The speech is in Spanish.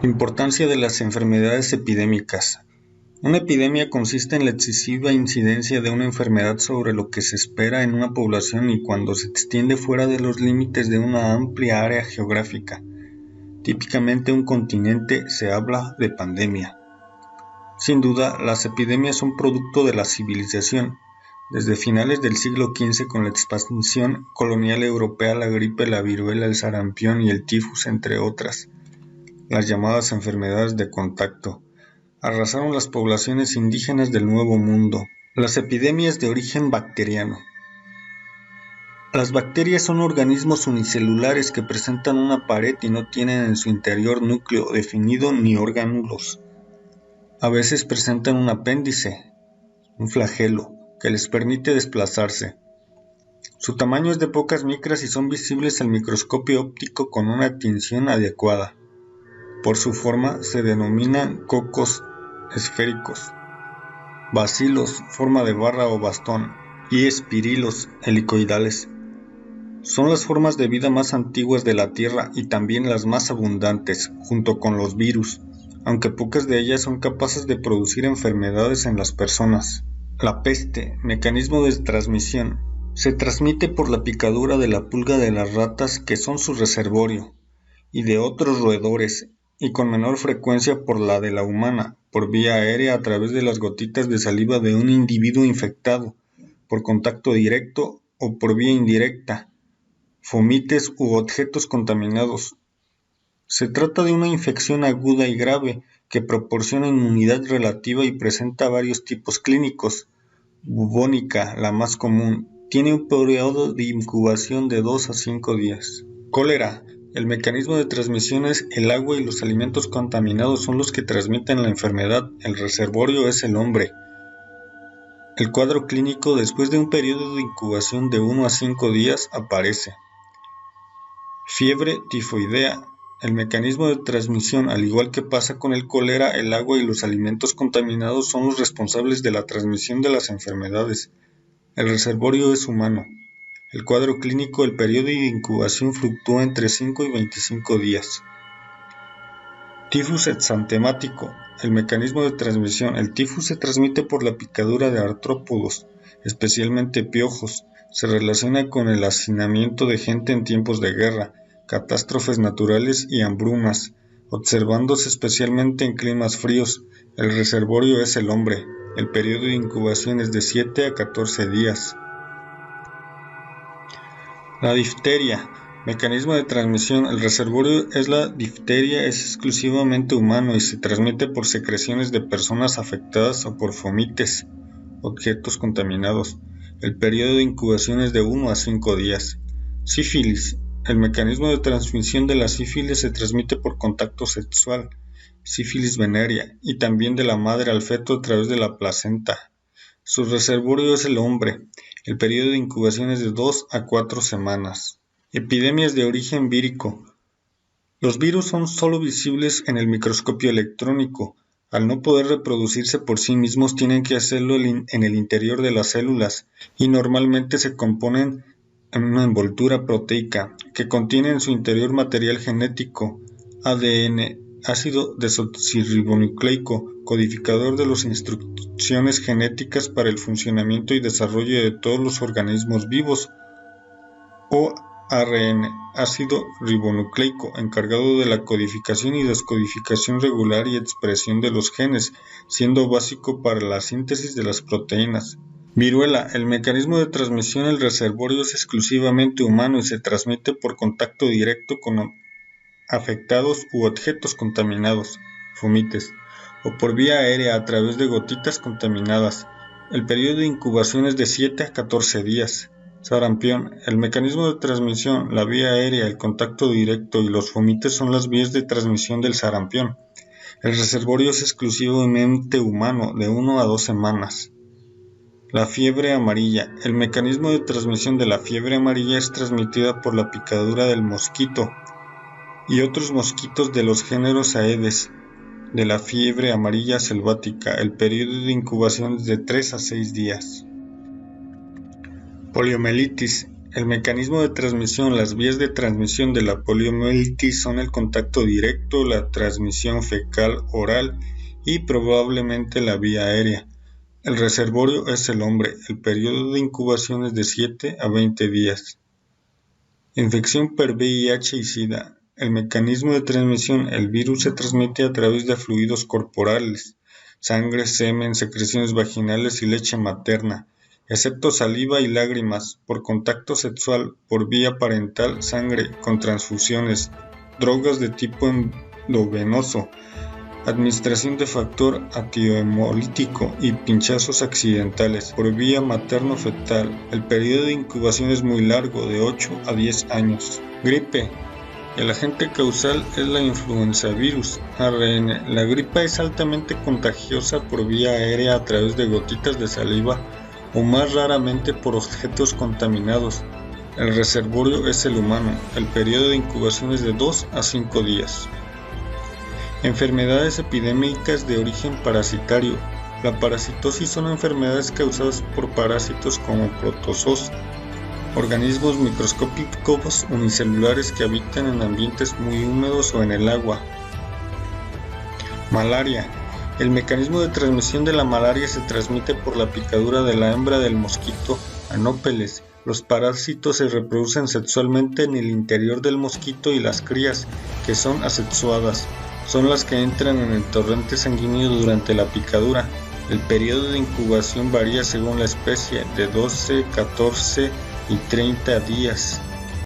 Importancia de las enfermedades epidémicas. Una epidemia consiste en la excesiva incidencia de una enfermedad sobre lo que se espera en una población y cuando se extiende fuera de los límites de una amplia área geográfica. Típicamente un continente se habla de pandemia. Sin duda, las epidemias son producto de la civilización. Desde finales del siglo XV con la expansión colonial europea, la gripe, la viruela, el sarampión y el tifus, entre otras, las llamadas enfermedades de contacto, arrasaron las poblaciones indígenas del Nuevo Mundo. Las epidemias de origen bacteriano. Las bacterias son organismos unicelulares que presentan una pared y no tienen en su interior núcleo definido ni orgánulos. A veces presentan un apéndice, un flagelo, que les permite desplazarse. Su tamaño es de pocas micras y son visibles al microscopio óptico con una tinción adecuada. Por su forma se denominan cocos esféricos, bacilos, forma de barra o bastón, y espirilos helicoidales. Son las formas de vida más antiguas de la Tierra y también las más abundantes, junto con los virus, aunque pocas de ellas son capaces de producir enfermedades en las personas. La peste, mecanismo de transmisión. Se transmite por la picadura de la pulga de las ratas, que son su reservorio, y de otros roedores, y con menor frecuencia por la de la humana, por vía aérea a través de las gotitas de saliva de un individuo infectado, por contacto directo o por vía indirecta, fomites u objetos contaminados. Se trata de una infección aguda y grave que proporciona inmunidad relativa y presenta varios tipos clínicos. Bubónica, la más común, tiene un periodo de incubación de 2 a 5 días. Cólera. El mecanismo de transmisión es el agua y los alimentos contaminados son los que transmiten la enfermedad. El reservorio es el hombre. El cuadro clínico, después de un periodo de incubación de 1 a 5 días, aparece. Fiebre tifoidea. El mecanismo de transmisión, al igual que pasa con el cólera, el agua y los alimentos contaminados son los responsables de la transmisión de las enfermedades. El reservorio es humano. El cuadro clínico, el periodo de incubación fluctúa entre 5 y 25 días. Tifus exantemático. El mecanismo de transmisión. El tifus se transmite por la picadura de artrópodos, especialmente piojos. Se relaciona con el hacinamiento de gente en tiempos de guerra, catástrofes naturales y hambrunas, observándose especialmente en climas fríos. El reservorio es el hombre. El periodo de incubación es de 7 a 14 días. La difteria. Mecanismo de transmisión. El reservorio es la difteria, es exclusivamente humano y se transmite por secreciones de personas afectadas o por fomites, objetos contaminados. El periodo de incubación es de 1 a 5 días. Sífilis. El mecanismo de transmisión de la sífilis se transmite por contacto sexual, sífilis venérea, y también de la madre al feto a través de la placenta. Su reservorio es el hombre. El periodo de incubación es de 2 a 4 semanas. Epidemias de origen vírico. Los virus son solo visibles en el microscopio electrónico. Al no poder reproducirse por sí mismos, tienen que hacerlo en el interior de las células y normalmente se componen en una envoltura proteica que contiene en su interior material genético, ADN, ácido desoxirribonucleico, codificador de las instrucciones genéticas para el funcionamiento y desarrollo de todos los organismos vivos, o ARN, ácido ribonucleico, encargado de la codificación y descodificación regular y expresión de los genes, siendo básico para la síntesis de las proteínas. Viruela. El mecanismo de transmisión del reservorio es exclusivamente humano y se transmite por contacto directo con afectados u objetos contaminados, fomites, o por vía aérea a través de gotitas contaminadas. El periodo de incubación es de 7 a 14 días. Sarampión. El mecanismo de transmisión, la vía aérea, el contacto directo y los fomites son las vías de transmisión del sarampión. El reservorio es exclusivamente humano, de 1 a 2 semanas. La fiebre amarilla. El mecanismo de transmisión de la fiebre amarilla es transmitida por la picadura del mosquito y otros mosquitos de los géneros Aedes, de la fiebre amarilla selvática. El periodo de incubación es de 3 a 6 días. Poliomielitis. El mecanismo de transmisión. Las vías de transmisión de la poliomielitis son el contacto directo, la transmisión fecal-oral y probablemente la vía aérea. El reservorio es el hombre. El periodo de incubación es de 7 a 20 días. Infección por VIH y SIDA. El mecanismo de transmisión. El virus se transmite a través de fluidos corporales, sangre, semen, secreciones vaginales y leche materna, excepto saliva y lágrimas, por contacto sexual, por vía parental, sangre, con transfusiones, drogas de tipo endovenoso, administración de factor antihemolítico y pinchazos accidentales, por vía materno-fetal. El periodo de incubación es muy largo, de 8 a 10 años. Gripe. El agente causal es la influenza virus, ARN. La gripe es altamente contagiosa por vía aérea a través de gotitas de saliva o más raramente por objetos contaminados. El reservorio es el humano. El periodo de incubación es de 2 a 5 días. Enfermedades epidémicas de origen parasitario. La parasitosis son enfermedades causadas por parásitos como protozoos, organismos microscópicos unicelulares que habitan en ambientes muy húmedos o en el agua. Malaria. El mecanismo de transmisión de la malaria se transmite por la picadura de la hembra del mosquito Anopheles. Los parásitos se reproducen sexualmente en el interior del mosquito y las crías, que son asexuadas, son las que entran en el torrente sanguíneo durante la picadura. El periodo de incubación varía según la especie, de 12, 14 y 30 días.